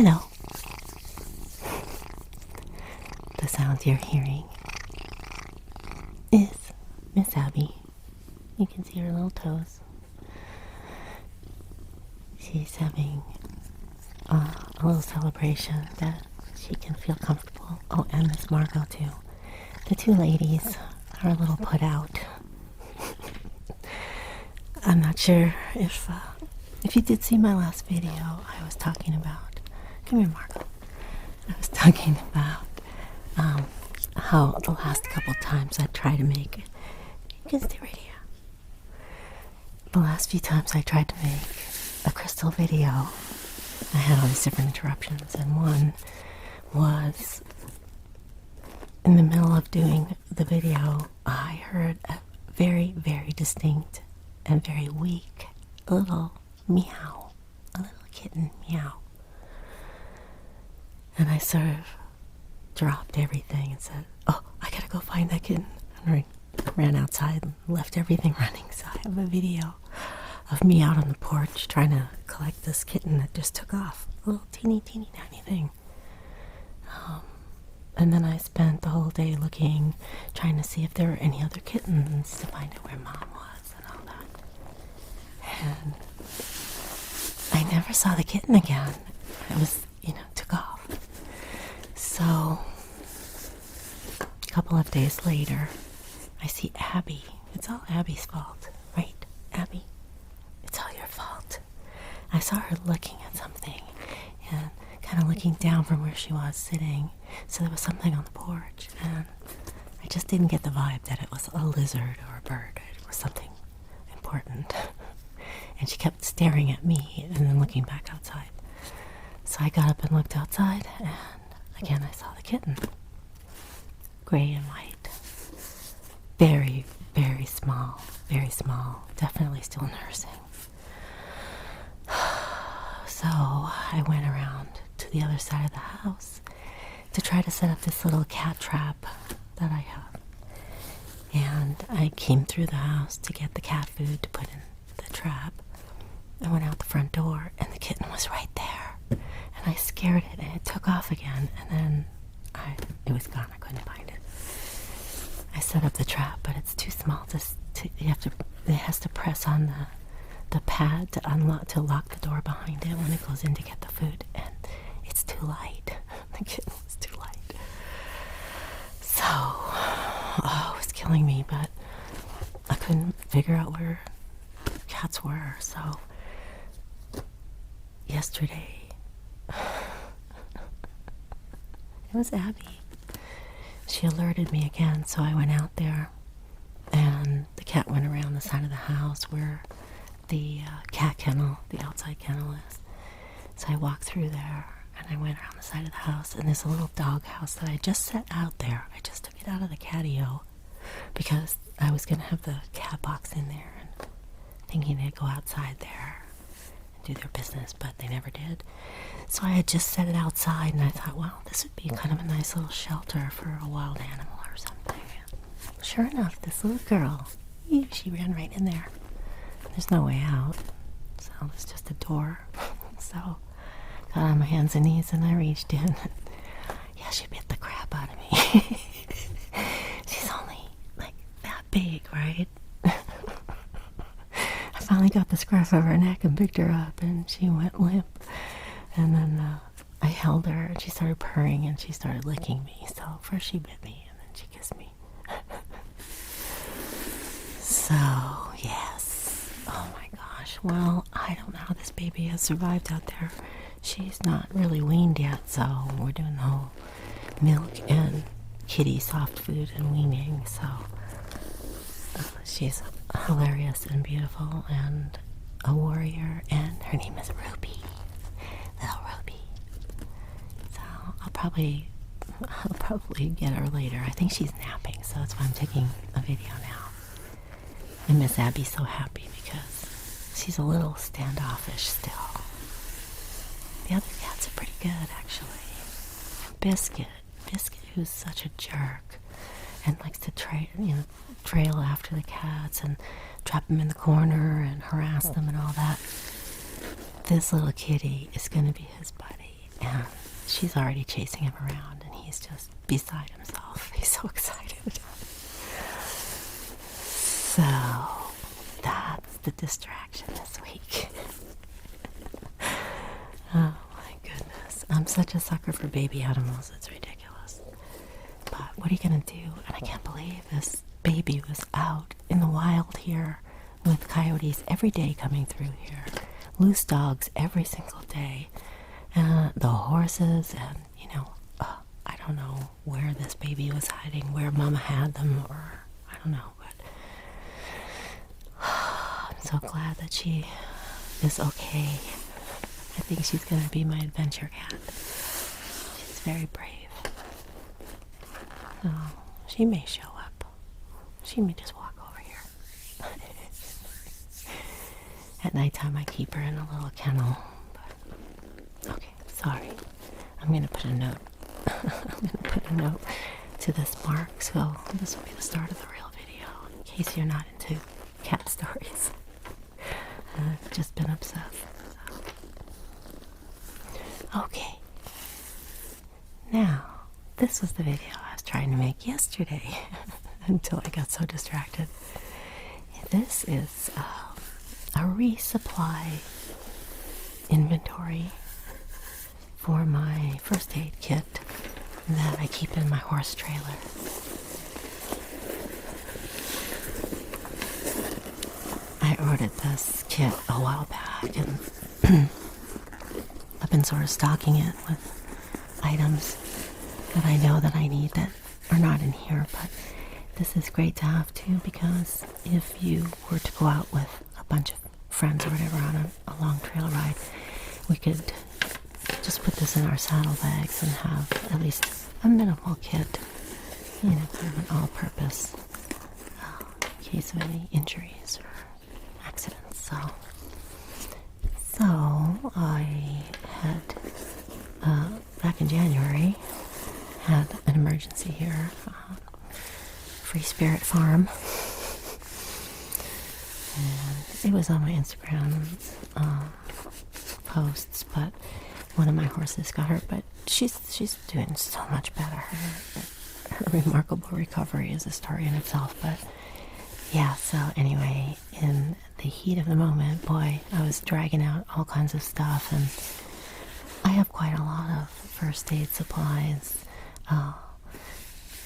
Hello. The sound you're hearing is Miss Abby. You can see her little toes. She's having a little celebration that she can feel comfortable. Oh, and Miss Margot too. The two ladies are a little put out. I'm not sure if you did see my last video. I was talking about. Come here, Margot. I was talking about how the last couple times I tried to make. You can stay right here. The last few times I tried to make a crystal video, I had all these different interruptions, and one was in the middle of doing the video, I heard a very, very distinct and very weak little meow, a little kitten meow. And I sort of dropped everything and said, oh, I gotta go find that kitten. And I ran outside and left everything running. So I have a video of me out on the porch trying to collect this kitten that just took off. A little teeny tiny thing. And then I spent the whole day looking, trying to see if there were any other kittens to find out where Mom was and all that. And I never saw the kitten again. It was, took off. So, a couple of days later, I see Abby. It's all Abby's fault, right, Abby? It's all your fault. I saw her looking at something and kind of looking down from where she was sitting. So there was something on the porch, and I just didn't get the vibe that it was a lizard or a bird. It was something important. And she kept staring at me and then looking back outside. So I got up and looked outside, and again I saw the kitten. Gray and white. Very, very small. Very small. Definitely still nursing. So I went around to the other side of the house to try to set up this little cat trap that I have. And I came through the house to get the cat food to put in the trap. I went out the front door and the kitten was right there. And I scared it and it took off again, and then it was gone. I couldn't find it. I set up the trap, but it's too small it has to press on the pad to lock the door behind it when it goes in to get the food, and it's too light. The kitten was too light. So, it was killing me, but I couldn't figure out where cats were, so yesterday it was Abby. She alerted me again, so I went out there, and the cat went around the side of the house where the cat kennel, the outside kennel is. So I walked through there, and I went around the side of the house, and there's a little dog house that I just set out there. I just took it out of the catio because I was going to have the cat box in there, and thinking they'd go outside there and do their business, but they never did. So I had just set it outside, and I thought, well, this would be kind of a nice little shelter for a wild animal or something. And sure enough, this little girl, she ran right in there. There's no way out, so there's just a door. So got on my hands and knees, and I reached in. Yeah, she bit the crap out of me. She's only like that big, right? I finally got the scruff of her neck and picked her up, and she went limp. And then I held her, and she started purring, and she started licking me. So first she bit me, and then she kissed me. So, yes. Oh my gosh. Well, I don't know how this baby has survived out there. She's not really weaned yet, so we're doing the whole milk and kitty soft food and weaning. So she's hilarious and beautiful and a warrior, and her name is Ruby. Little Ruby. So I'll probably get her later. I think she's napping, so that's why I'm taking a video now. And Miss Abby's so happy because she's a little standoffish still. The other cats are pretty good, actually. Biscuit, who's such a jerk and likes to trail after the cats and trap them in the corner and harass them and all that. This little kitty is going to be his buddy, And she's already chasing him around, and he's just beside himself. He's so excited. So that's the distraction this week. Oh my goodness. I'm such a sucker for baby animals. It's ridiculous. But what are you going to do? And I can't believe this baby was out in the wild here with coyotes every day coming through here. Loose dogs every single day. The horses and, I don't know where this baby was hiding, where Mama had them, or I don't know. But I'm so glad that she is okay. I think she's going to be my adventure cat. She's very brave. So she may show up. She may just walk over here. At nighttime I keep her in a little kennel. But, okay, sorry. I'm going to put a note. I'm going to put a note to this mark. So this will be the start of the real video. In case you're not into cat stories. I've just been obsessed. Okay. Now, this was the video I was trying to make yesterday until I got so distracted. This is a resupply inventory for my first aid kit that I keep in my horse trailer. I ordered this kit a while back, and I've been sort of stocking it with items that I know that I need that are not in here, but this is great to have too, because if you were to go out with a bunch of friends or whatever on a long trail ride, we could just put this in our saddlebags and have at least a minimal kit, kind of an all-purpose in case of any injuries or accidents. So I had, back in January, had an emergency here, Free Spirit Farm, and it was on my Instagram posts, but one of my horses got hurt, but she's doing so much better. Her remarkable recovery is a story in itself, but yeah, so anyway, in the heat of the moment, boy, I was dragging out all kinds of stuff, and I have quite a lot of first aid supplies,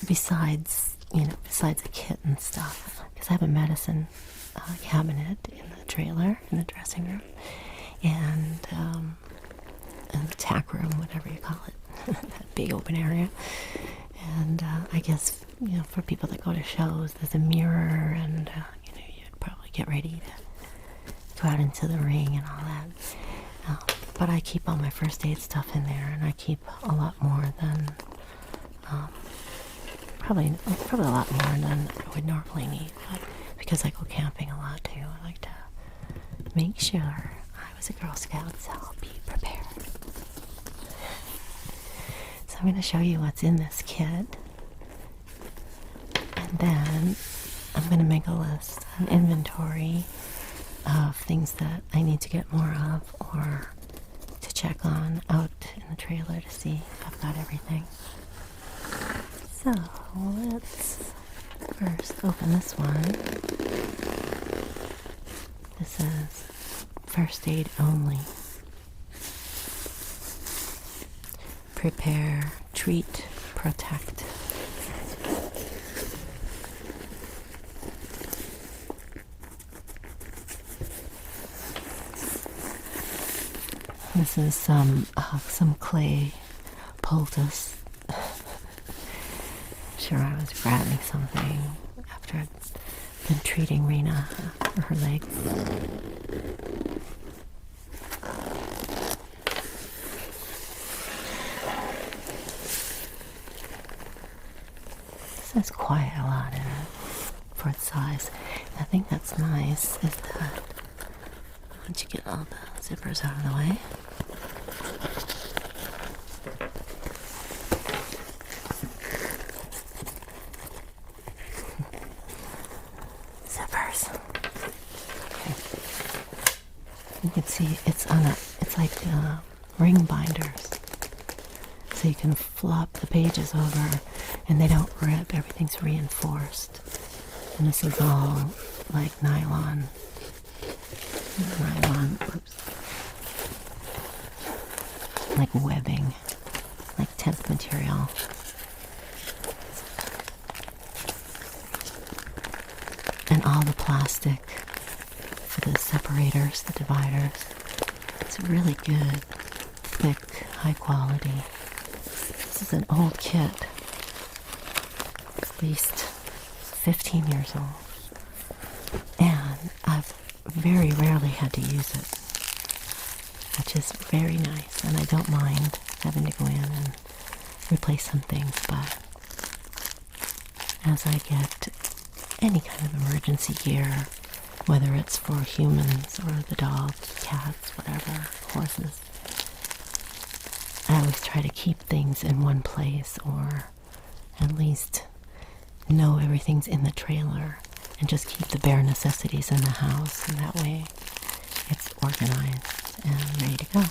besides the kit and stuff, because I have a medicine cabinet in the trailer, in the dressing room, and the tack room, whatever you call it, that big open area. And I guess, for people that go to shows, there's a mirror, and, you'd probably get ready to go out into the ring and all that. But I keep all my first aid stuff in there, and I keep a lot more than, probably a lot more than I would normally need. But because I go camping a lot too, I like to make sure I was a Girl Scout, so I'll be prepared. So I'm going to show you what's in this kit, and then I'm going to make a list, an inventory of things that I need to get more of, or to check on out in the trailer to see if I've got everything. So let's first open this one. This is first aid only. Prepare, treat, protect. This is some clay poultice. Sure, I was grabbing something after I'd been treating Rena for her legs. This has quite a lot in it for its size. The thing that's nice is that once you get all the zippers out of the way, you can see it's like ring binders. so you can flop the pages over and they don't rip. Everything's reinforced. And this is all like nylon, like webbing, like temp material. And all the plastic for the separators, the dividers. It's really good, thick, high quality. This is an old kit, at least 15 years old. And I've very rarely had to use it, which is very nice. And I don't mind having to go in and replace some things, but as I get any kind of emergency gear, whether it's for humans or the dogs, cats, whatever, horses, I always try to keep things in one place, or at least know everything's in the trailer and just keep the bare necessities in the house, and that way it's organized and ready to go.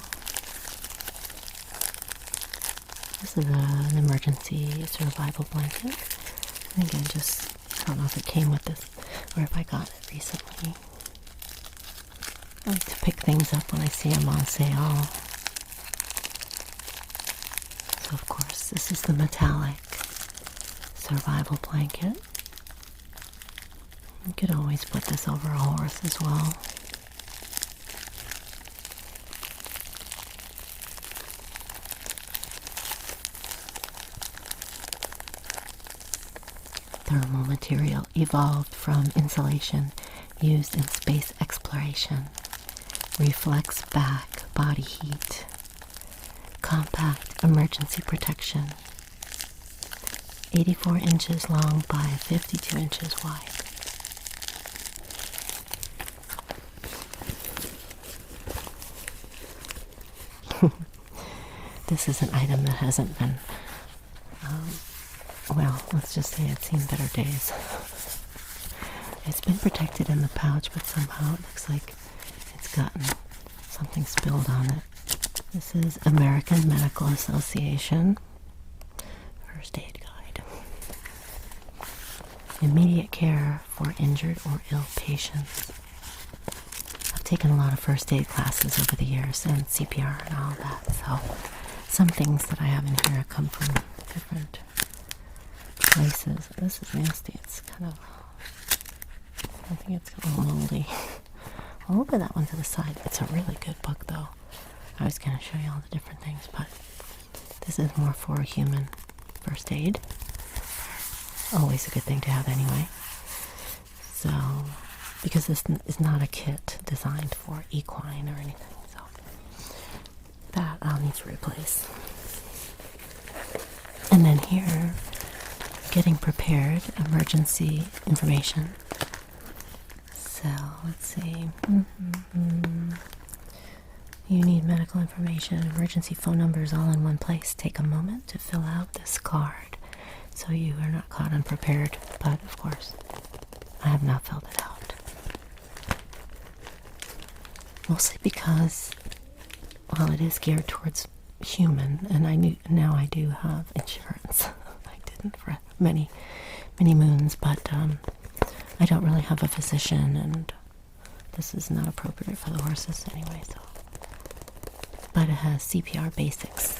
This is an emergency survival blanket. I think I don't know if it came with this or if I got it recently. I like to pick things up when I see them on sale. So of course, this is the metallic survival blanket. You could always put this over a horse as well. Thermal material evolved from insulation used in space exploration. Reflects back body heat. Compact emergency protection. 84 inches long by 52 inches wide. This is an item that hasn't been, well, let's just say it's seen better days. It's been protected in the pouch, but somehow it looks like it's gotten something spilled on it. This is American Medical Association First Aid Guide. Immediate care for injured or ill patients. I've taken a lot of first aid classes over the years and CPR and all that, so some things that I have in here come from different places. This is nasty. It's kind of, I think it's a little moldy. I'll move that one to the side. It's a really good book, though. I was going to show you all the different things, but this is more for human first aid. Always a good thing to have anyway. So, because this is not a kit designed for equine or anything, so that I'll need to replace. And then here, getting prepared, emergency information. So, let's see. You need medical information, emergency phone numbers all in one place. Take a moment to fill out this card so you are not caught unprepared. But, of course, I have not filled it out. Mostly because, well, it is geared towards human, and now I do have insurance. I didn't for many moons, but I don't really have a physician, and this is not appropriate for the horses anyway, so. But it has CPR basics.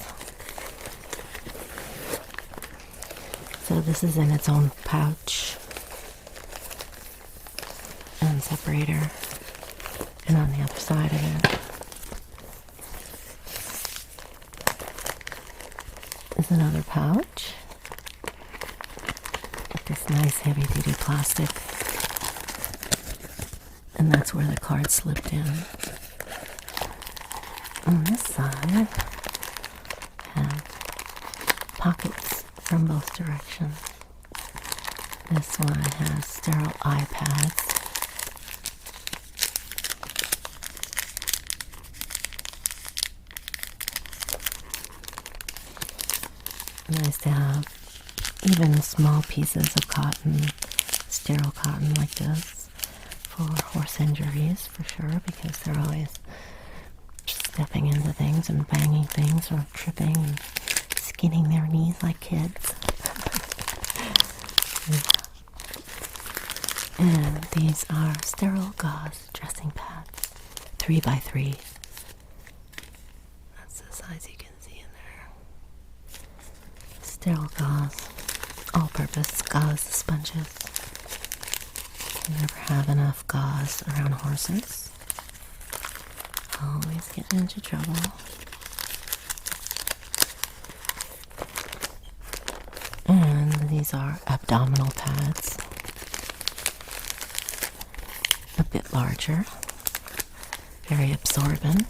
So this is in its own pouch and separator, and on the other side of it is another pouch with this nice heavy-duty plastic, and that's where the card slipped in. On this side have pockets from both directions. This one has sterile iPads. Nice to have even small pieces of cotton, sterile cotton like this, for horse injuries for sure, because they're always stepping into things and banging things or tripping and skinning their knees like kids. And these are sterile gauze dressing pads, 3x3. That's the size you can see in there. Sterile gauze, all-purpose gauze sponges. You never have enough gauze around horses. Always getting into trouble. And these are abdominal pads. A bit larger. Very absorbent.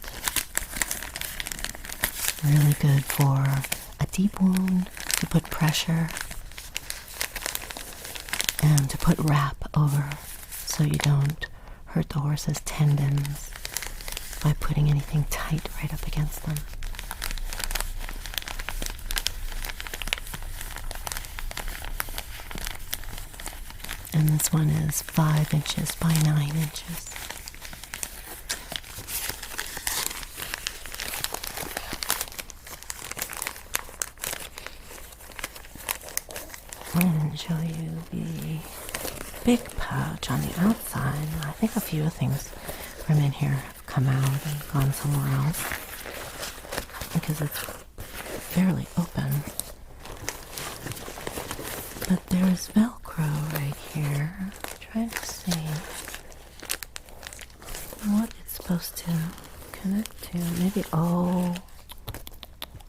Really good for a deep wound, to put pressure, and to put wrap over so you don't hurt the horse's tendons by putting anything tight right up against them. And this one is 5 inches by 9 inches. I'm going to show you the big pouch on the outside. I think a few things from in here have come out and gone somewhere else because it's fairly open. But there's Velcro right here. I'm trying to see what it's supposed to connect to. Maybe, oh,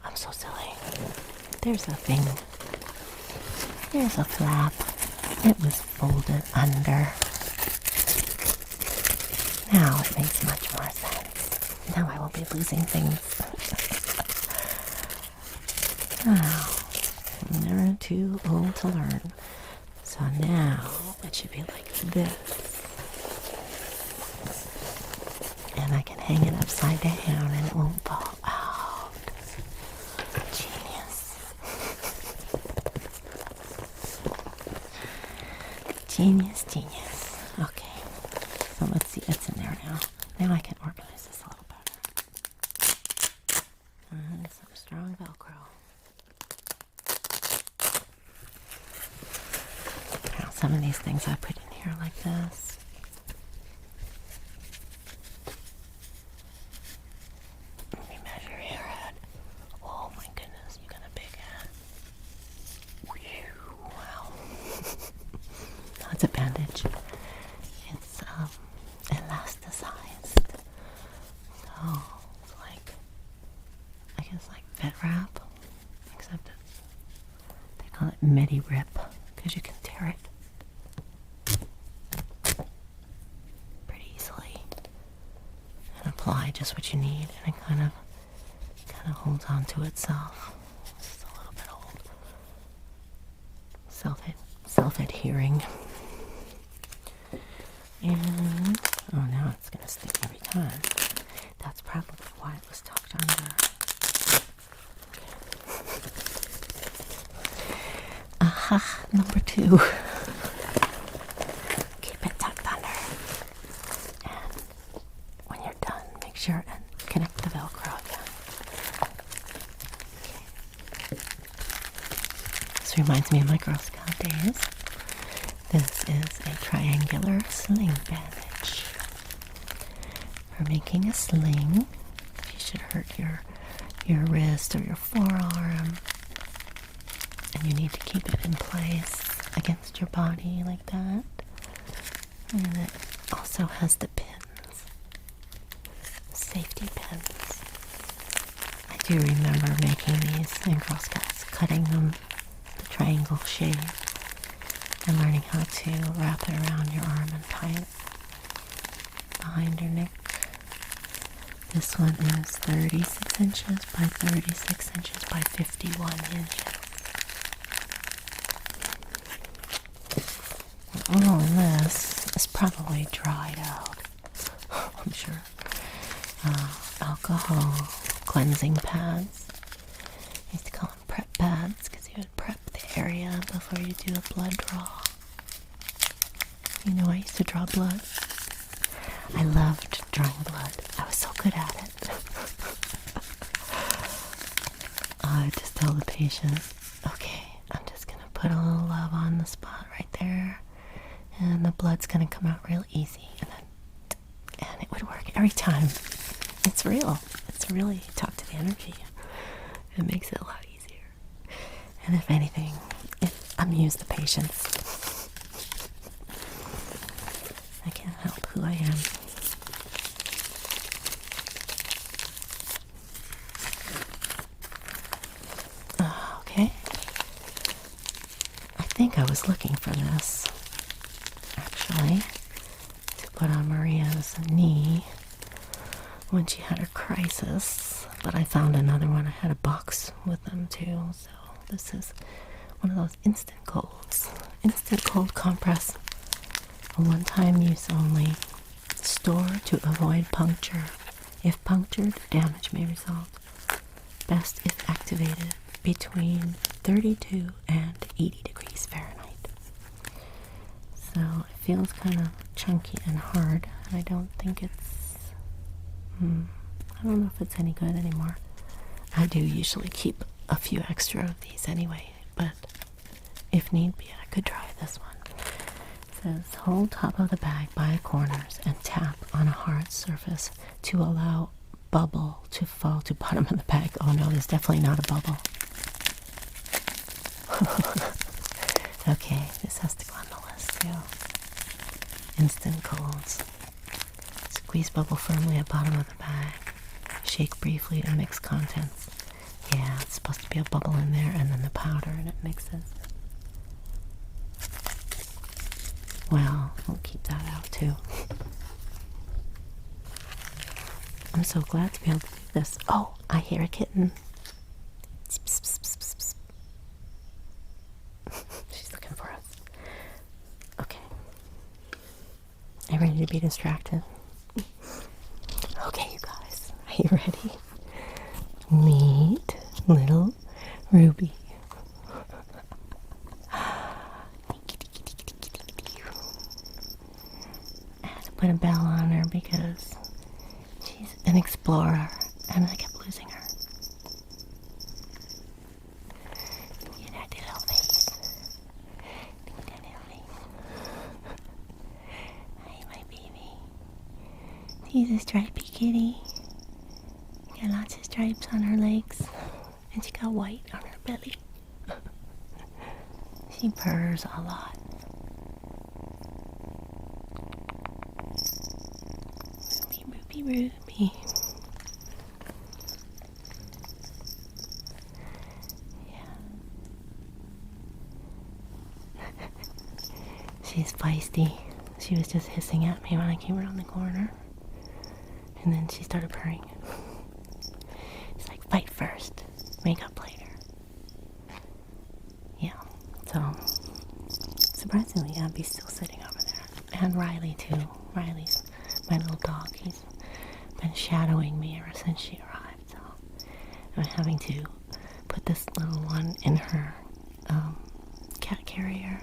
I'm so silly. There's a thing. There's a flap. It was folded under. Now it makes much more sense. Now I won't be losing things. Oh, I'm never too old to learn. So now it should be like this. And I can hang it upside down and it won't fall out. Genius. Genius, genius. Okay. So let's see, it's in there now. Now I can organize this a little better. And some strong Velcro. Now some of these things I put in here like this. Let me measure your head. Oh my goodness, you got a big head. Wow. That's a bandage. It's elasticized. So it's like, I guess like vet wrap, except it's, they call it menagerie because you can tear it pretty easily and apply just what you need, and it kind of holds on to itself. This is a little bit old. Self-adhering. And, oh, now it's going to stick every time. That's probably why it was tucked under. Okay. Aha, number 2. Keep it tucked under. And when you're done, make sure and connect the Velcro again. Okay. This reminds me of my Girl Scout days. This is a triangular sling bandage for making a sling. If you should hurt your wrist or your forearm, and you need to keep it in place against your body like that. And it also has the pins, safety pins. I do remember making these in Girl Scouts, cutting them the triangle shape, and learning how to wrap it around your arm and tie it behind your neck. This one is 36 inches by 36 inches by 51 inches. All in this is probably dried out, I'm sure. Alcohol cleansing pads. I used to call them prep pads because you would prep the area before you do a blood draw. You know, I used to draw blood. I loved drawing blood. I was so good at it. I just tell the patient. Okay, I'm just gonna put a little love on the spot right there, and the blood's gonna come out real easy, and it would work every time. It's real. It's really talk to the energy. It makes it a lot easier. And if anything, it amused the patients. I can't help who I am. Okay. I think I was looking for this, actually, to put on Maria's knee when she had her crisis, but I found another one. I had a box with them too, so this is one of those instant colds. Instant cold compress. A one-time use only. Store to avoid puncture. If punctured, damage may result. Best if activated between 32 and 80 degrees Fahrenheit. So it feels kind of chunky and hard. I don't think it's... I don't know if it's any good anymore. I do usually keep a few extra of these anyway, but if need be, I could try this one. It says, hold top of the bag by corners and tap on a hard surface to allow bubble to fall to bottom of the bag. Oh no, there's definitely not a bubble. Okay, this has to go on the list too. Instant colds. Squeeze bubble firmly at bottom of the bag. Shake briefly to mix contents. Yeah, it's supposed to be a bubble in there and then the powder and it mixes. Well, we'll keep that out too. I'm so glad to be able to do this. Oh, I hear a kitten. She's looking for us. Okay. Are you ready to be distracted? Okay, you guys. Are you ready? Meet little Ruby. I had to put a bell on her because she's an explorer and I kept losing her. Look at that little face. Look at that little face. Hi, my baby. She's a stripy kitty. Got lots of stripes on her legs. And she got white on her belly. She purrs a lot. Ruby, Ruby, Ruby. Yeah. She's feisty. She was just hissing at me when I came around the corner. And then she started purring. It's like, fight first, make up later. Yeah, so surprisingly, Abby's still sitting over there. And Riley too. Riley's my little dog. He's been shadowing me ever since she arrived. So I'm having to put this little one in her cat carrier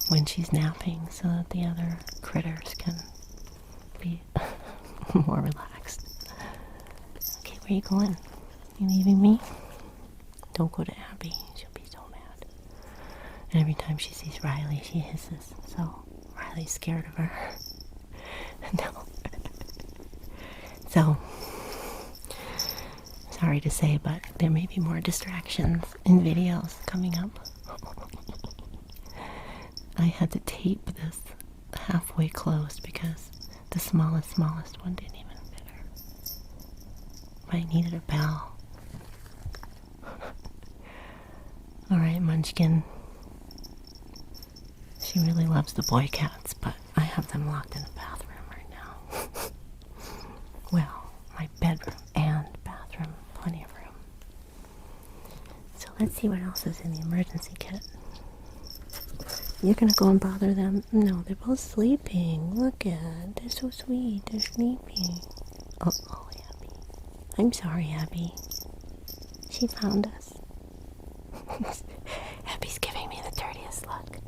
when she's napping so that the other critters can be more relaxed. Okay, where are you going? You leaving me? Don't go to Abby. She'll be so mad. And every time she sees Riley, she hisses. So Riley's scared of her. No. So, sorry to say, but there may be more distractions in videos coming up. I had to tape this halfway closed because the smallest one didn't even fit her. But I needed a bell. Alright, Munchkin. She really loves the boy cats, but I have them locked in the bathroom right now. Well, my bedroom and bathroom. Plenty of room. So let's see what else is in the emergency kit. You're gonna go and bother them? No, they're both sleeping. Look at, they're so sweet. They're sleeping. Oh, Abby. I'm sorry, Abby. She found us. Abby's giving me the dirtiest look.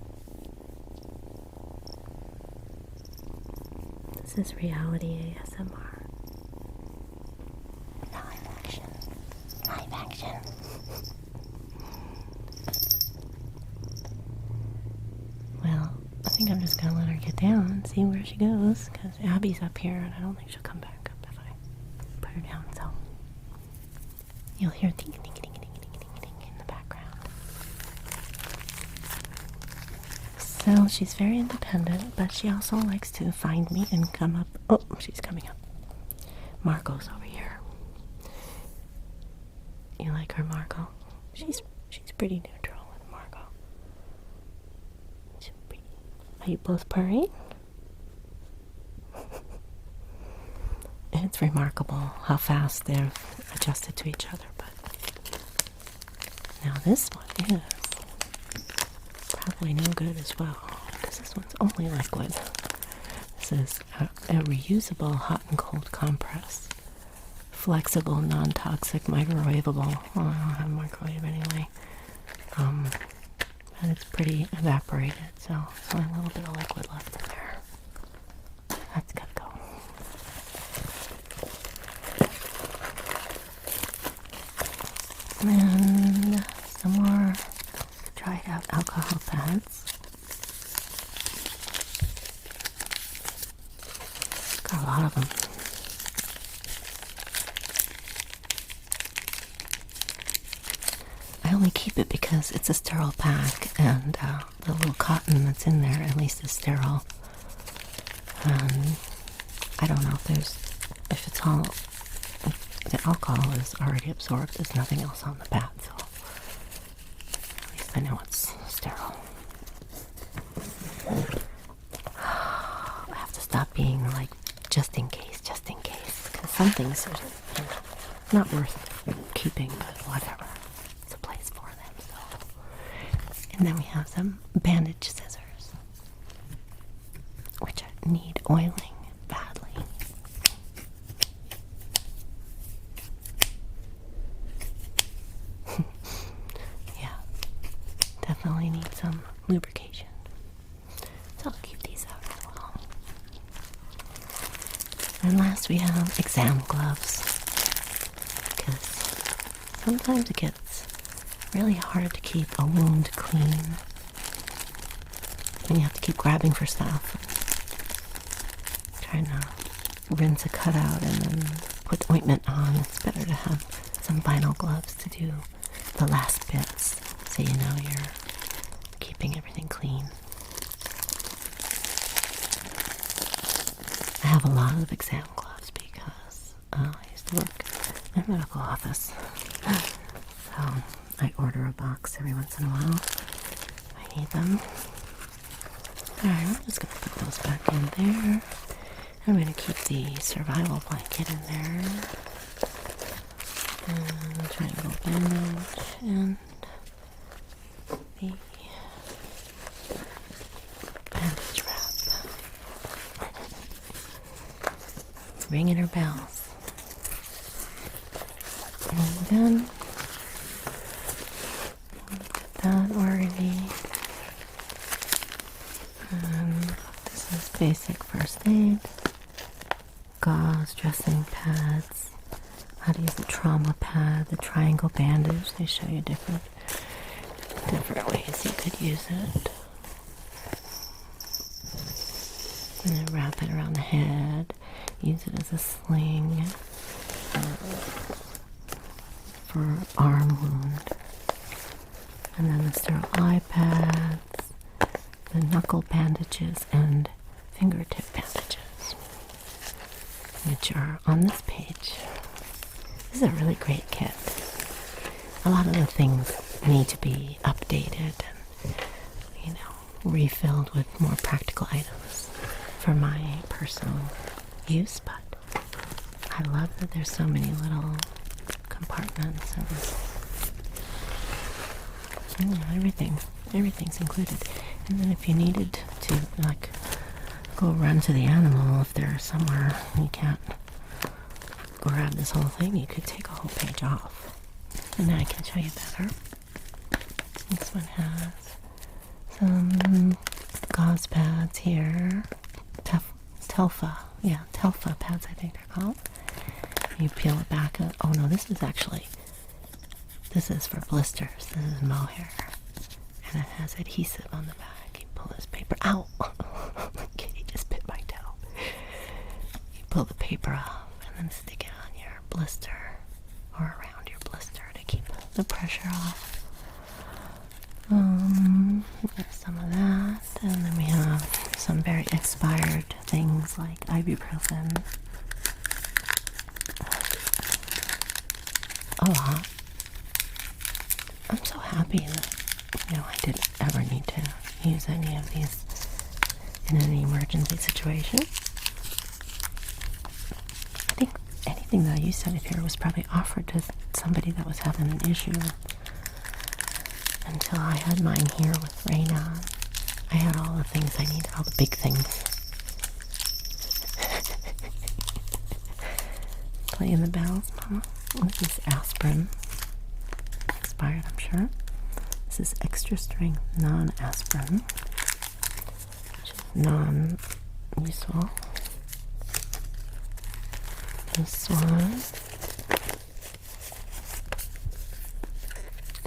This is reality ASMR. Live action. Live action. just gonna let her get down and see where she goes, because Abby's up here and I don't think she'll come back up if I put her down. So you'll hear ding ding ding ding ding ding ding in the background. So she's very independent, but she also likes to find me and come up. Oh, she's coming up. Margot's over here. You like her, Margot? She's pretty neutral with Margot. She's pretty. Are you both purring? It's remarkable how fast they've adjusted to each other, but now this one is probably no good as well, because this one's only liquid. This is a reusable hot and cold compress. Flexible, non-toxic, microwavable. Well, I don't have a microwave anyway. And it's pretty evaporated, so there's only a little bit of liquid left in there. That's gotta go. And some more dried out alcohol pads. Got a lot of them. I only keep it because it's a sterile pack, and the little cotton that's in there at least is sterile. I don't know if it's all, if the alcohol is already absorbed. There's nothing else on the pad, so at least I know it's sterile. I have to stop being like just in case, because some things are, you know, not worth keeping, but whatever. It's a place for them. So, and then we have some bandage scissors, which need oiling badly. Yeah, definitely need some lubrication. So I'll keep these out as well. And last we have exam gloves, because sometimes it gets really hard to keep a wound clean, and you have to keep grabbing for stuff, trying to rinse a cut out and then put ointment on. It's better to have some vinyl gloves to do the last bits, so you know you're keeping everything clean. I have a lot of exam gloves because I used to work in a medical office. So I order a box every once in a while. I need them. Alright, I'm just going to put those back in there. I'm going to keep the survival blanket in there. And triangle bandage and the bandage wrap. Ringing her bells. And then put that already. This is basic first aid. Gauze, dressing pads, how to use the trauma pad, the triangle bandage. They show you different ways you could use it. And then wrap it around the head. Use it as a sling for arm wound. And then the sterile eye pads, the knuckle bandages, and fingertip bandages, which are on this page. This is a really great kit. A lot of the things need to be updated and, you know, refilled with more practical items for my personal use, but I love that there's so many little compartments and you know, everything's included. And then if you needed to, like, go run to the animal, if they're somewhere you can't grab this whole thing, you could take a whole page off. And now I can show you better. This one has some gauze pads here. Telfa pads, I think they're called. You peel it back. Oh no, this is for blisters. This is mohair. And it has adhesive on the back. You pull this paper out. pull the paper off and then stick it on your blister or around your blister to keep the pressure off. Some of that, and then we have some very expired things like ibuprofen. A lot. I'm so happy that, I didn't ever need to use any of these in an emergency situation. I think anything that you said here was probably offered to somebody that was having an issue. Until I had mine here with Raina, I had all the things I needed, all the big things. Playing the bells, Mama. This is aspirin. Expired, I'm sure. This is extra strength non-aspirin, which is non-useful. This one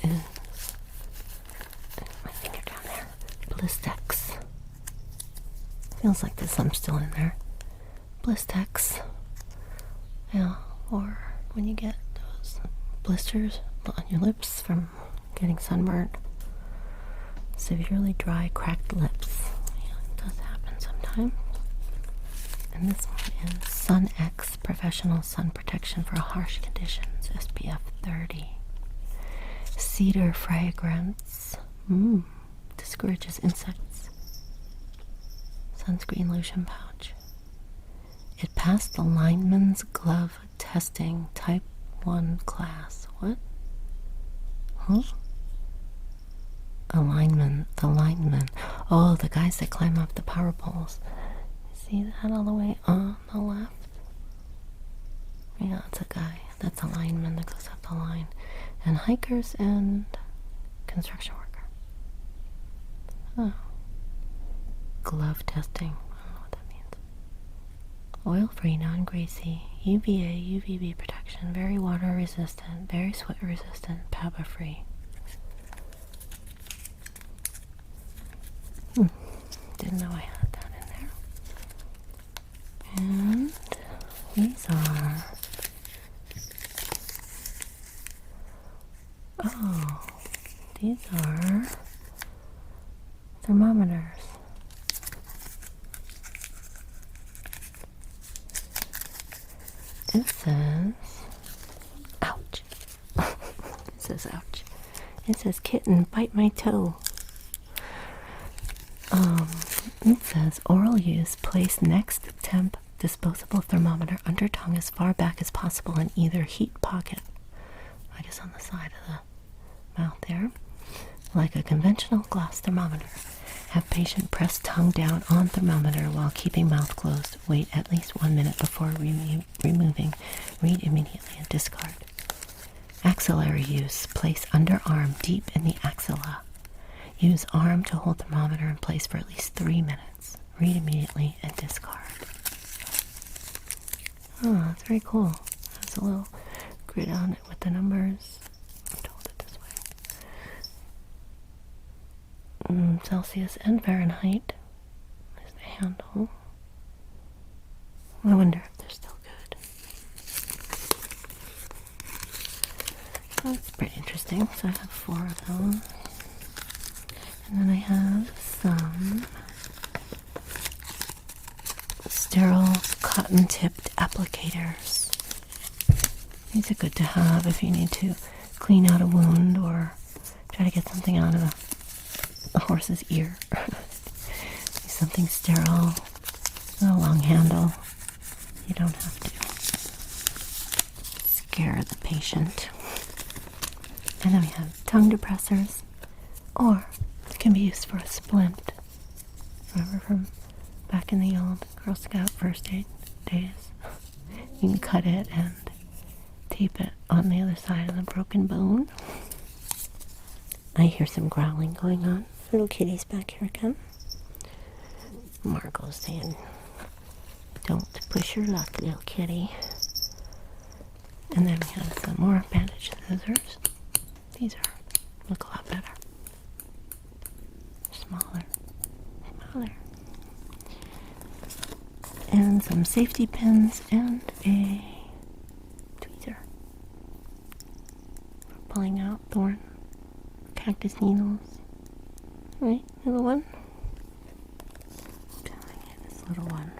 is my finger down there. Blistex. Feels like there's some still in there. Blistex. Yeah, or when you get those blisters on your lips from getting sunburned. Severely dry, cracked lips. Yeah, it does happen sometimes. And this one is Sun X Professional Sun Protection for Harsh Conditions, SPF 30. Cedar fragrance. Discourages insects. Sunscreen lotion pouch. It passed the lineman's glove testing type 1 class. What? Huh? The lineman. Oh, the guys that climb up the power poles. See that all the way on the left? Yeah, it's a guy. That's a lineman that goes up the line. And hikers and construction worker. Oh. Glove testing. I don't know what that means. Oil-free, non-greasy, UVA, UVB protection, very water resistant, very sweat resistant, PABA free. Didn't know I had that in there. And these are... Oh, these are thermometers. It says, ouch. It says ouch. It says kitten, bite my toe. It says oral use, place next temp disposable thermometer under tongue as far back as possible in either heat pocket, I guess on the side of the mouth there, like a conventional glass thermometer. Have patient press tongue down on thermometer while keeping mouth closed. Wait at least 1 minute before removing. Read immediately and discard. Axillary use. Place underarm deep in the axilla. Use arm to hold thermometer in place for at least 3 minutes. Read immediately and discard. Oh, that's very cool. There's a little grid on it with the numbers. I'm told it this way. Celsius and Fahrenheit. There's the handle. I wonder if they're still good. That's pretty interesting. So I have 4 of those. And then I have some sterile cotton-tipped applicators. These are good to have if you need to clean out a wound or try to get something out of a horse's ear. Something sterile, a long handle. You don't have to scare the patient. And then we have tongue depressors, or it can be used for a splint. Remember from back in the old Girl Scout first aid days? You can cut it and tape it on the other side of the broken bone. I hear some growling going on. Little kitty's back here again. Margot's saying, don't push your luck, little kitty. And then we have some more bandage scissors. These look a lot better. Smaller. And some safety pins and a tweezer for pulling out thorn cactus needles. Right, little one? This little one.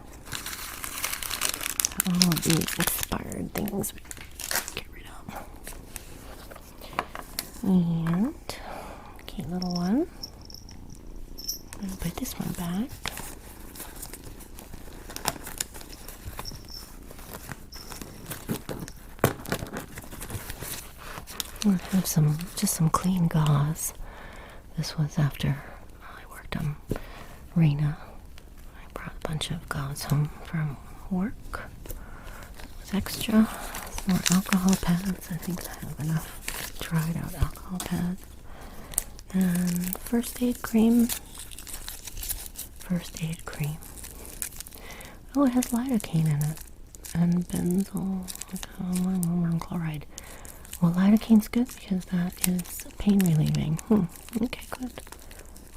All of these expired things we get rid of. And cute little one. I'm gonna put this one back. I have just some clean gauze. This was after I worked on Rena. I brought a bunch of gauze home from work. It was extra. Some more alcohol pads. I think I have enough dried out alcohol pads. And first aid cream. First aid cream. Oh, it has lidocaine in it. And benzoyl chloride. Well, lidocaine's good because that is pain relieving. Okay, good.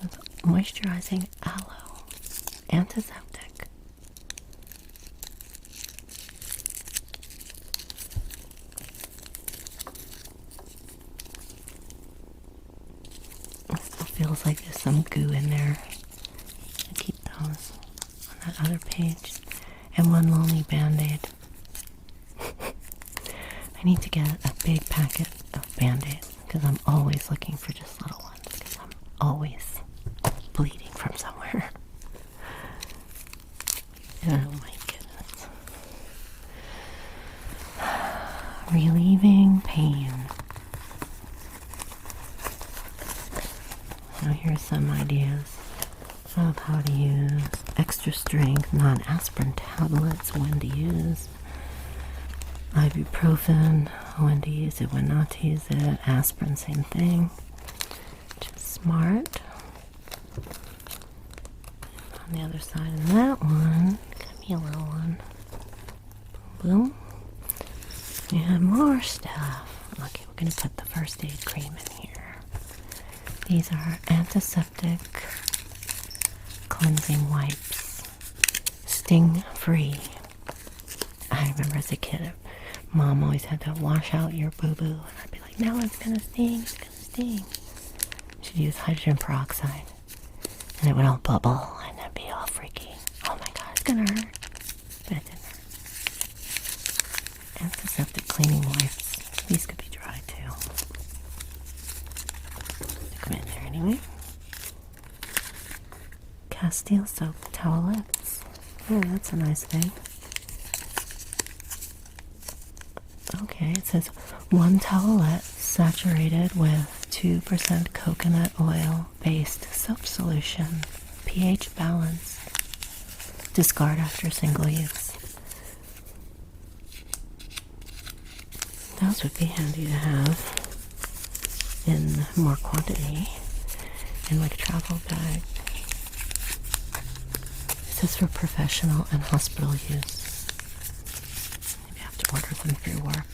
With moisturizing aloe. Antiseptic. It still feels like there's some goo in there. I keep those on that other page. And one lonely Band-Aid. I need to get a big packet of Band-Aids because I'm always looking for just little ones because I'm always bleeding from somewhere. Oh my goodness. Relieving pain. Now here's some ideas of how to use extra strength non-aspirin tablets, when to use ibuprofen, when to use it, when not to use it, aspirin, same thing, which is smart. On the other side of that one, got me a little one, boom, and more stuff. Okay, we're going to put the first aid cream in here. These are antiseptic cleansing wipes, sting-free. I remember as a kid, Mom always had to wash out your boo-boo, and I'd be like, no, it's gonna sting, it's gonna sting. She'd use hydrogen peroxide, and it would all bubble, and it'd be all freaky. Oh my god, it's gonna hurt. But it didn't hurt. Antiseptic cleaning wipes. These could be dry, too. Stick them in there anyway. Castile soap towelettes. Oh, that's a nice thing. Okay, it says 1 towelette saturated with 2% coconut oil based soap solution. pH balance. Discard after single use. Those would be handy to have in more quantity in like a travel bag. This is for professional and hospital use. Maybe I have to order them through work.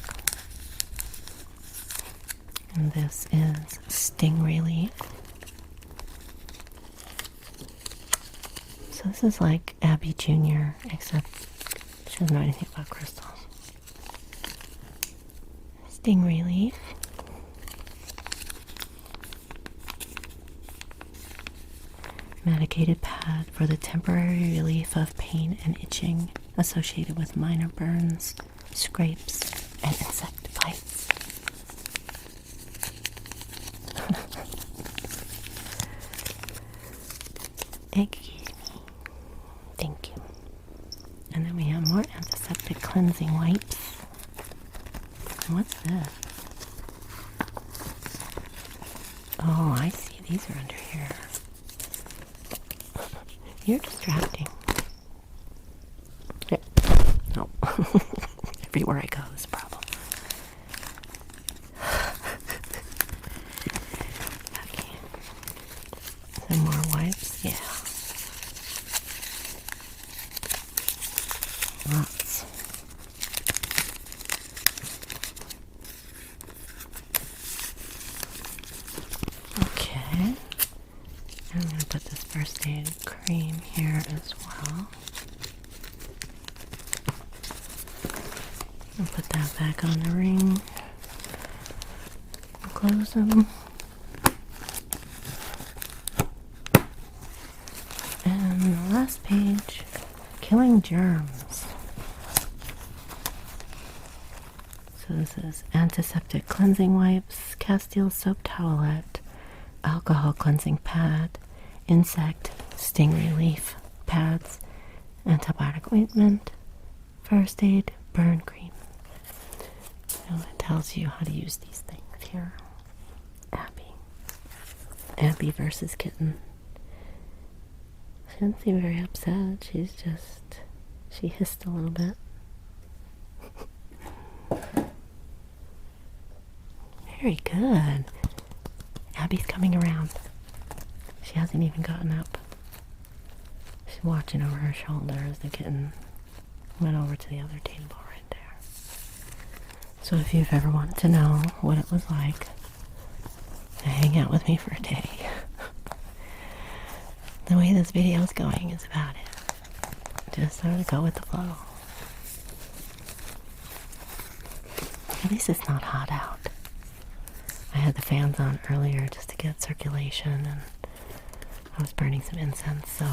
And this is Sting Relief. So this is like Abby Jr., except she doesn't know anything about crystals. Sting Relief. Medicated pad for the temporary relief of pain and itching associated with minor burns, scrapes, and insect bites. Thank you. And then we have more antiseptic cleansing wipes. And what's this? Oh, I see. These are under here. You're distracting. Yeah. No. Everywhere I go is a problem. Okay. Some more wipes? Yeah. Lots. Okay. I'm going to put this first aid cream here as well. I'll put that back on the ring. Close them. And the last page, killing germs. So this is antiseptic cleansing wipes, Castile soap towelette, alcohol cleansing pad, insect sting relief pads, antibiotic ointment, first aid, burn cream. So it tells you how to use these things here. Abby versus kitten. She didn't seem very upset. She hissed a little bit. Very good. Abby's coming around. She hasn't even gotten up. She's watching over her shoulder as the kitten went over to the other table right there. So if you've ever wanted to know what it was like to hang out with me for a day, the way this video is going is about it. Just sort of go with the flow. At least it's not hot out. I had the fans on earlier just to get circulation, and I was burning some incense, so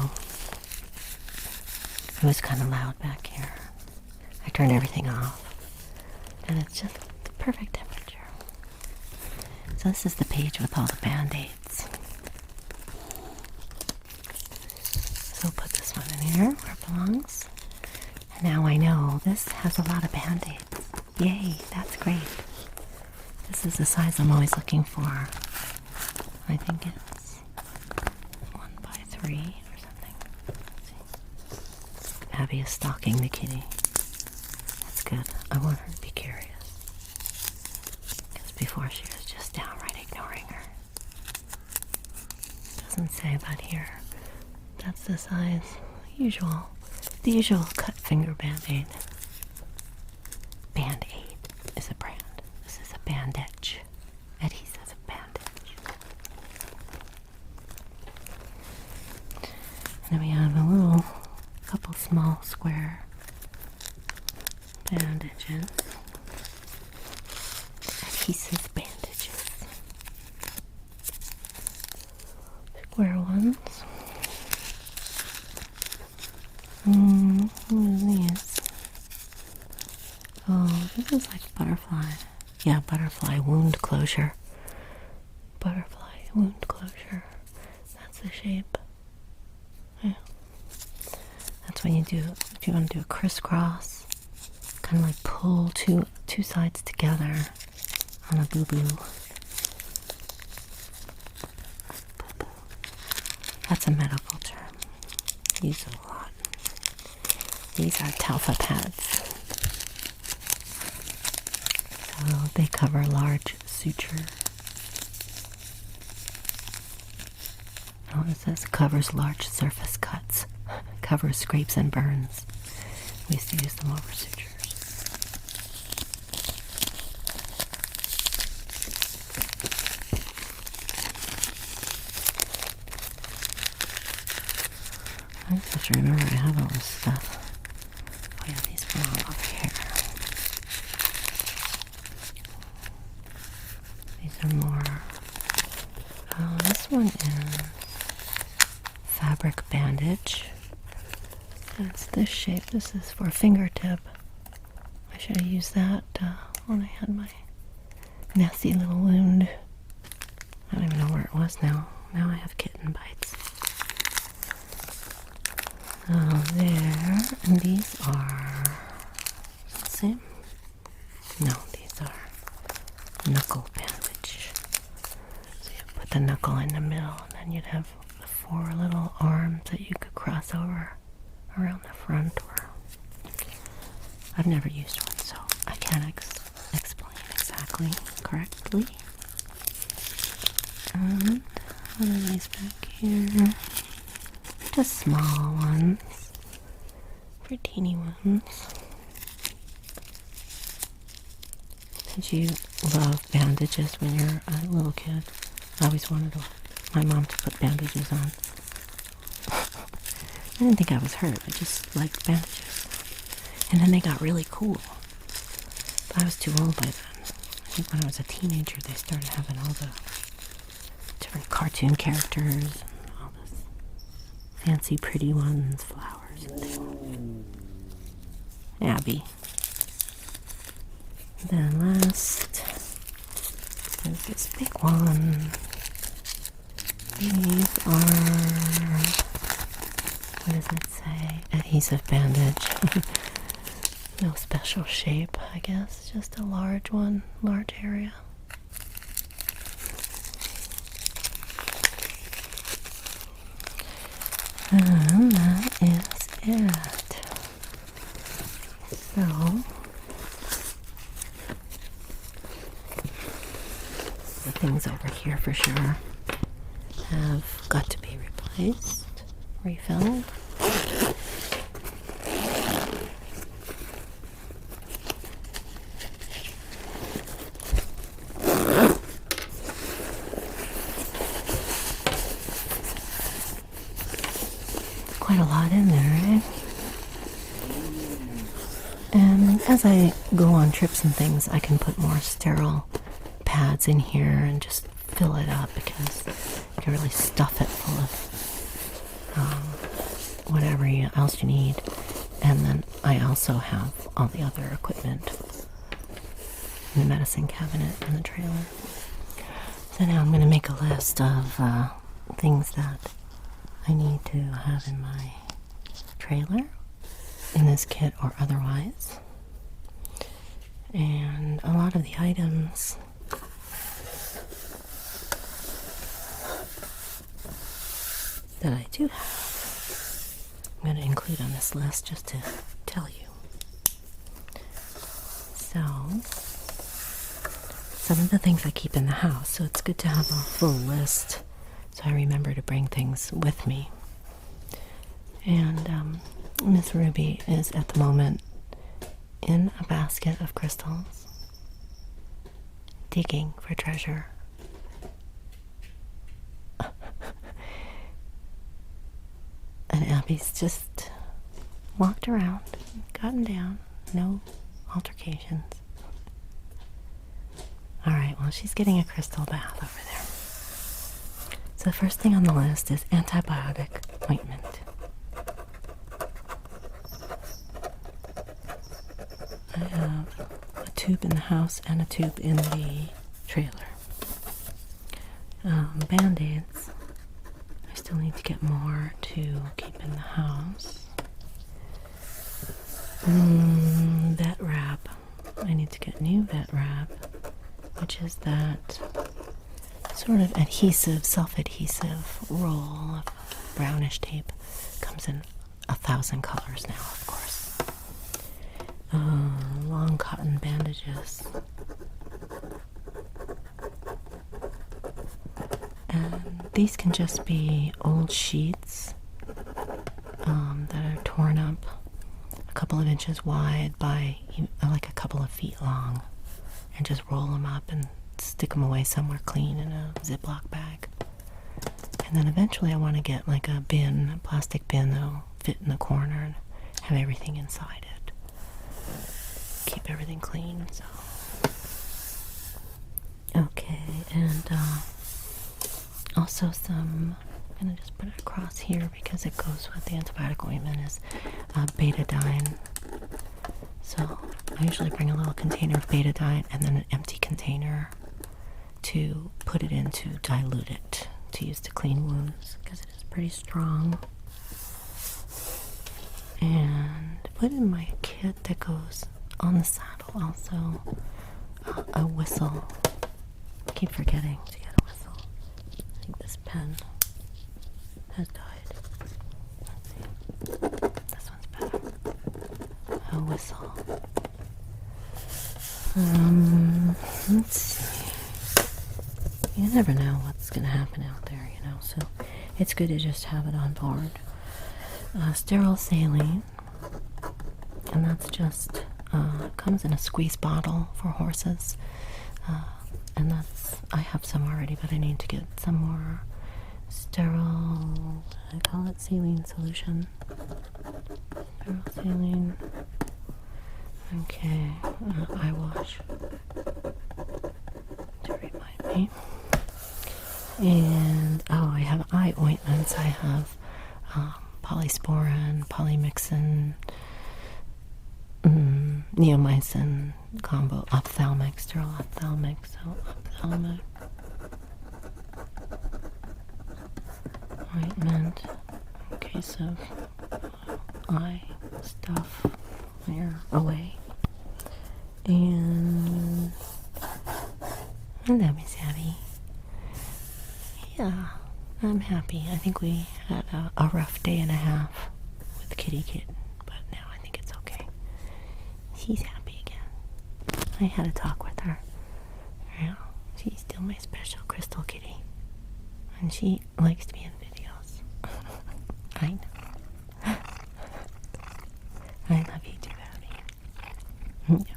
it was kind of loud back here. I turned everything off, and it's just the perfect temperature. So this is the page with all the band-aids. So put this one in here where it belongs. And now I know this has a lot of band-aids. Yay, that's great. This is the size I'm always looking for. I think it's 1 by 3 or something. Let's see. Abby is stalking the kitty. That's good. I want her to be curious. Because before she was just downright ignoring her. Doesn't say, but here. That's the size. The usual cut finger band-aid. Band-aid is a brand. This is a bandage. Adhesive bandage. And then we have a couple small square bandages. Adhesive bandages. Square ones. What are these? Oh, this is like butterfly. Yeah, butterfly wound closure. Butterfly wound closure. That's the shape. Yeah. That's when you do, if you want to do a crisscross, kind of like pull two sides together on a boo-boo. That's a medical term. Used a lot. These are Talfa pads. So they cover large sutures. Oh, it says covers large surface cuts. Covers scrapes and burns. We used to use them over sutures. I just have to remember I have all this stuff. Oh yeah, these belong over here. These are more. Oh, this one is fabric bandage. That's this shape. This is for fingertip. I should have used that when I had my nasty little wound. I don't even know where it was now. Now I have kitten bites. Oh, there. And these are the same? No, these are knuckle bandage. So you put the knuckle in the middle, and then you'd have the 4 little arms that you could cross over around the front. Or I've never used one, so I can't explain exactly correctly. And what are these back here? Just small ones, for teeny ones. Did you love bandages when you're a little kid? I always wanted my mom to put bandages on. I didn't think I was hurt. I just liked bandages. And then they got really cool. I was too old by then. I think when I was a teenager, they started having all the different cartoon characters and all this fancy, pretty ones, flowers and things. Abby. Then last, there's this big one. These are, what does it say? Adhesive bandage. No special shape, I guess. Just a large one, large area. And that is it. So, the things over here for sure have got to be replaced, refilled. Quite a lot in there, right? And as I go on trips and things, I can put more sterile pads in here and just fill it up because you can really stuff it full of whatever else you need. And then I also have all the other equipment in the medicine cabinet in the trailer. So now I'm going to make a list of things that I need to have in my trailer, in this kit or otherwise. And a lot of the items that I do have, I'm going to include on this list just to tell you. So, some of the things I keep in the house, so it's good to have a full list so I remember to bring things with me. And Miss Ruby is at the moment in a basket of crystals, digging for treasure. And Abby's just walked around, gotten down, no altercations. Alright, well, she's getting a crystal bath over there. So the first thing on the list is antibiotic ointment. I have a tube in the house and a tube in the trailer. Band-Aids. I still need to get more to keep in the house. Vet wrap. I need to get new vet wrap, which is that sort of adhesive, self-adhesive roll of brownish tape. Comes in 1,000 colors now, of course. Long cotton bandages. And these can just be old sheets that are torn up a couple of inches wide by like a couple of feet long, and just roll them up and stick them away somewhere clean in a Ziploc bag. And then eventually I want to get like a bin, a plastic bin that'll fit in the corner and have everything inside it. Keep everything clean, so. Okay, and also some, I'm going to just put it across here because it goes with the antibiotic ointment, is betadine. So I usually bring a little container of betadine and then an empty container to put it in to dilute it, to use to clean wounds, because it is pretty strong. And put in my kit that goes on the saddle also a whistle. I keep forgetting to get a whistle. I think this pen has died. Let's see. This one's better. A whistle. Let's see. You never know what's going to happen out there, you know, so it's good to just have it on board. Sterile saline, and that's just, comes in a squeeze bottle for horses, and that's, I have some already, but I need to get some more sterile, I call it saline solution. Sterile saline. Okay, eye wash to remind me. And oh, I have eye ointments. I have polysporin, polymyxin, neomycin combo, ophthalmic, sterile ophthalmic, so ophthalmic ointment in case of eye stuff when you're away. And hello, Miss Abby. Yeah, I'm happy. I think we had a rough day and a half with Kitty Kitten, but now I think it's okay. She's happy again. I had a talk with her. Yeah, she's still my special crystal kitty. And she likes to be in videos. I know. I love you too, Abby. Yeah.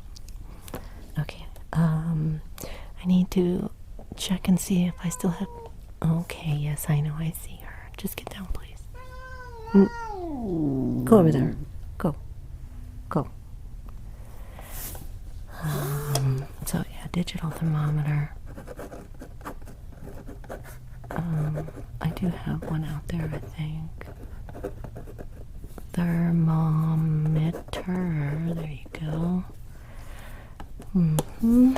Okay, I need to check and see if I still have... Okay, yes, I know, I see her. Just get down, please. Go over there. Go. Go. So, yeah, digital thermometer. I do have one out there, I think. Thermometer. There you go. And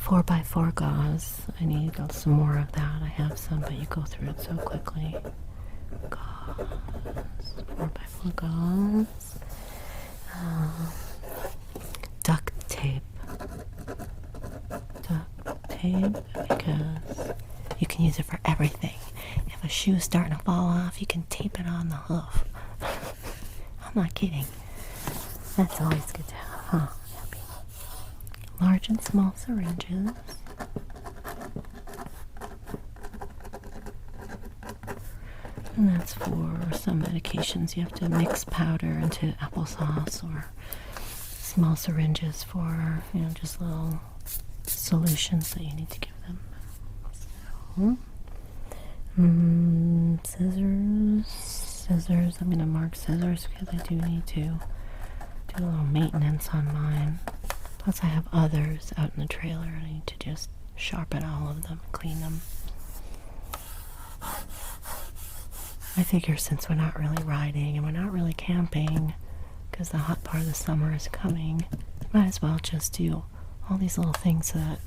4x4 gauze. I need some more of that. I have some, but you go through it so quickly. Gauze. 4x4 gauze. Duct tape. Duct tape, because you can use it for everything. If a shoe's starting to fall off, you can tape it on the hoof. I'm not kidding. That's always good to have, huh? Happy. Large and small syringes. And that's for some medications. You have to mix powder into applesauce, or small syringes for, just little solutions that you need to give them. So, scissors. I'm going to mark scissors because I do need to do a little maintenance on mine. Plus I have others out in the trailer. I need to just sharpen all of them, clean them. I figure since we're not really riding and we're not really camping, because the hot part of the summer is coming, might as well just do all these little things so that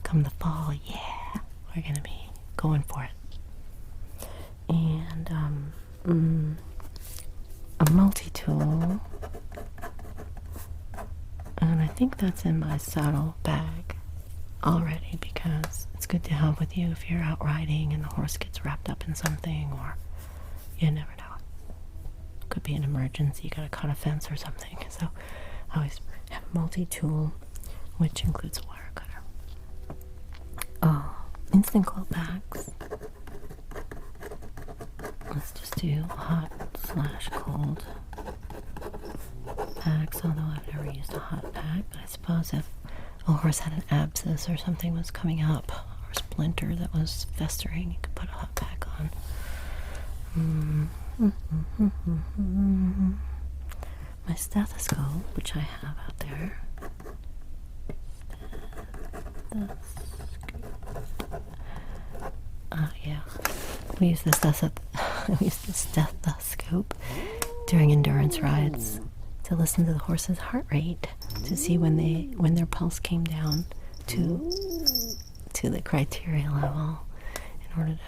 come the fall, yeah, we're going to be going for it. And a multi-tool. And I think that's in my saddle bag already, because it's good to have with you if you're out riding and the horse gets wrapped up in something, or you never know. Could be an emergency, you gotta cut a fence or something. So I always have a multi-tool, which includes a wire cutter. Instant cold bags. Let's just do hot/cold bags, although I've never used a hot bag. But I suppose if a horse had an abscess or something was coming up, or a splinter that was festering, you could put a hot bag on. My stethoscope, which I have out there. Yeah. We use the stethoscope during endurance rides to listen to the horse's heart rate, to see when their pulse came down to the criteria level in order to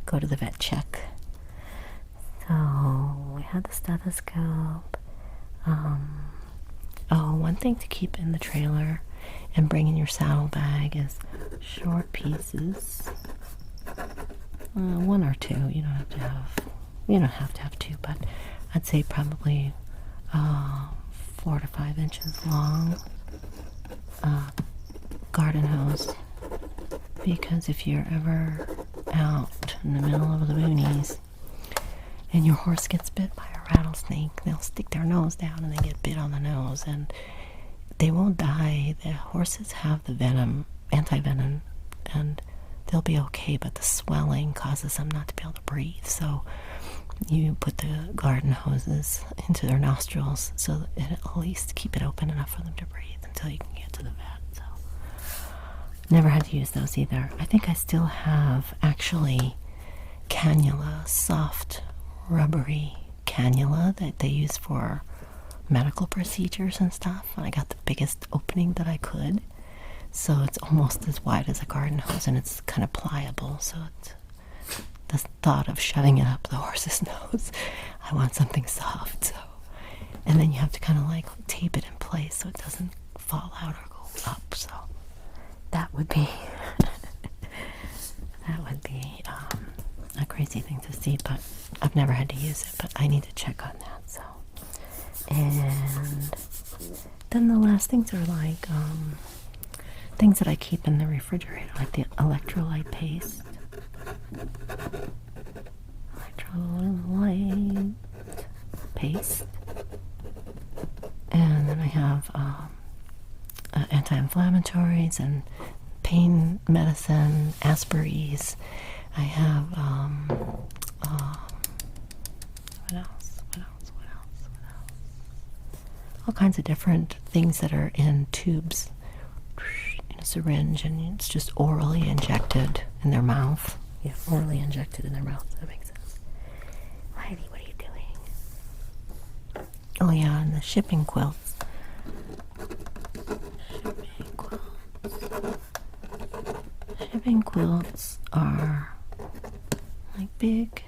go to the vet check. So we had the stethoscope. One thing to keep in the trailer and bring in your saddle bag is short pieces. One or two. You don't have to have two, but I'd say probably 4 to 5 inches long. Garden hose, because if you're ever out in the middle of the boonies and your horse gets bit by a rattlesnake, they'll stick their nose down and they get bit on the nose, and they won't die. The horses have the venom, anti-venom, and they'll be okay, but the swelling causes them not to be able to breathe. So you put the garden hoses into their nostrils so that it'll at least keep it open enough for them to breathe until you can get to the vet. So never had to use those either. I think I still have actually cannula, soft, rubbery cannula that they use for medical procedures and stuff. And I got the biggest opening that I could. So it's almost as wide as a garden hose, and it's kind of pliable. So it's the thought of shoving it up the horse's nose. I want something soft. So, and then you have to kind of like tape it in place so it doesn't fall out or go up. So that would be a crazy thing to see, but I've never had to use it, but I need to check on that. So, and then the last things are like things that I keep in the refrigerator, like the electrolyte paste. Electrolyte paste. And then I have anti-inflammatories and pain medicine, Aspiries. I have what else? All kinds of different things that are in tubes in a syringe, and it's just orally injected in their mouth. Yeah, orally injected in their mouth. That makes sense. Heidi, what are you doing? Oh yeah, and the shipping quilts. Shipping quilts are like big,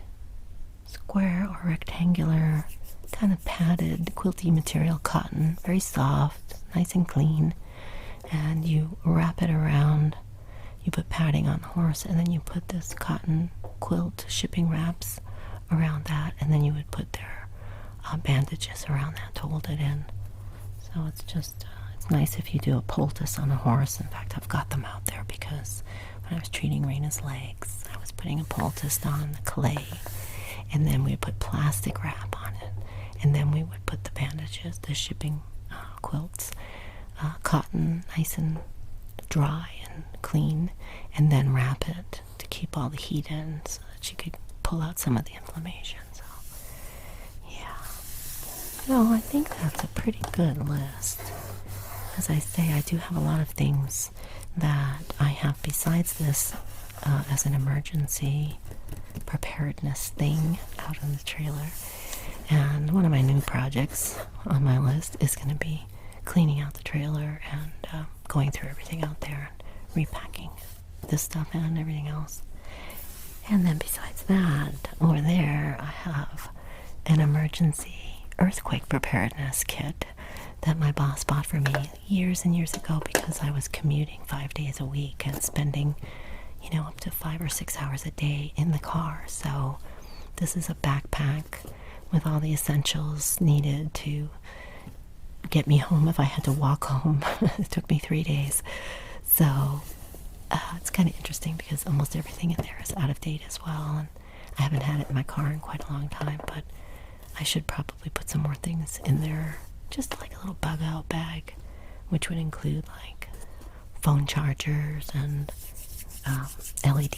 square or rectangular, kind of padded, quilty material cotton, very soft, nice and clean, and you wrap it around. You put padding on the horse, and then you put this cotton quilt shipping wraps around that, and then you would put their bandages around that to hold it in. So it's just, it's nice if you do a poultice on a horse. In fact, I've got them out there because when I was treating Raina's legs, I was putting a poultice on the clay, and then we would put plastic wrap on it, and then we would put the bandages, the shipping quilts, cotton, nice and dry and clean, and then wrap it to keep all the heat in so that she could pull out some of the inflammation. So, yeah. No, I think that's a pretty good list. As I say, I do have a lot of things that I have besides this as an emergency preparedness thing out in the trailer. And one of my new projects on my list is going to be cleaning out the trailer and going through everything out there and repacking this stuff and everything else. And then besides that, over there I have an emergency earthquake preparedness kit that my boss bought for me years and years ago because I was commuting 5 days a week and spending, up to 5 or 6 hours a day in the car. So this is a backpack with all the essentials needed to get me home if I had to walk home. It took me 3 days. So it's kind of interesting because almost everything in there is out of date as well. And I haven't had it in my car in quite a long time, but I should probably put some more things in there, just like a little bug out bag, which would include like phone chargers and LED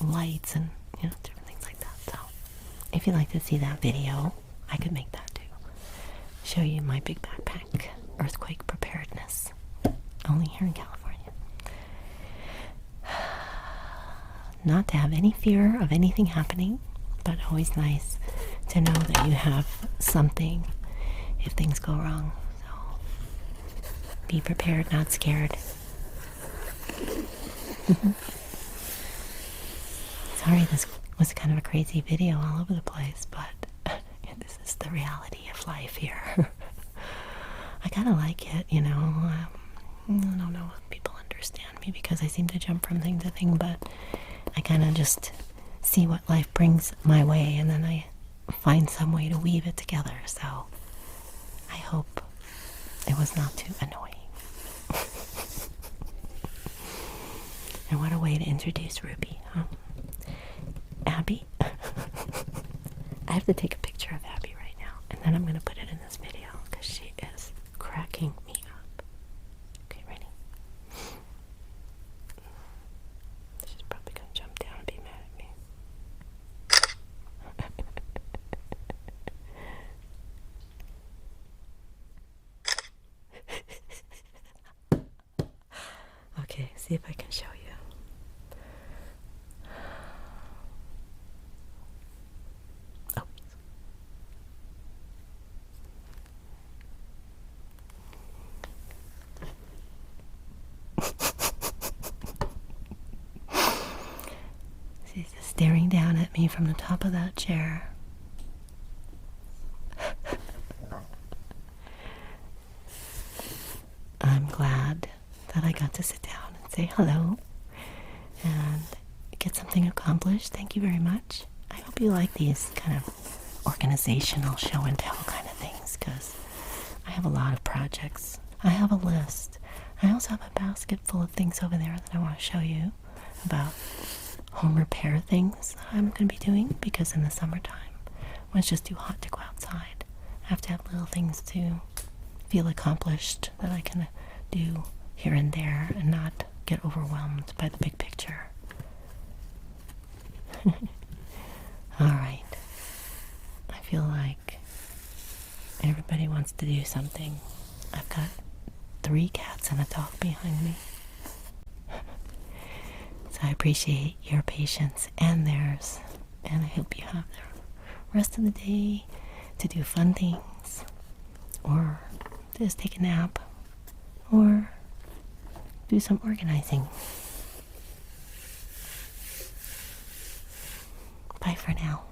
lights and different things like that. So if you'd like to see that video, I could make that too. Show you my big backpack earthquake preparedness, only here in California. Not to have any fear of anything happening, but always nice to know that you have something if things go wrong. So be prepared, not scared. Sorry, this was kind of a crazy video all over the place, but this is the reality of life here. I kind of like it, I don't know if people understand me because I seem to jump from thing to thing, but I kind of just see what life brings my way, and then I find some way to weave it together. So I hope it was not too annoying. And what a way to introduce Ruby, huh? Abby. I have to take a picture of Abby right now, and then I'm going to put it in this video because she is cracking me up. Okay, ready? She's probably going to jump down and be mad at me. Okay, see if I can show you. Oh. She's just staring down at me from the top of that chair. I'm glad that I got to sit down and say hello and get something accomplished. Thank you very much. I hope you like these kind of organizational show and tell kind of things, because I have a lot of projects. I have a list. I also have a basket full of things over there that I want to show you about home repair things that I'm going to be doing, because in the summertime, when it's just too hot to go outside, I have to have little things to feel accomplished that I can do here and there and not get overwhelmed by the big picture. Alright. I feel like everybody wants to do something. I've got 3 cats and a dog behind me. So I appreciate your patience and theirs. And I hope you have the rest of the day to do fun things, or just take a nap, or do some organizing. Bye for now.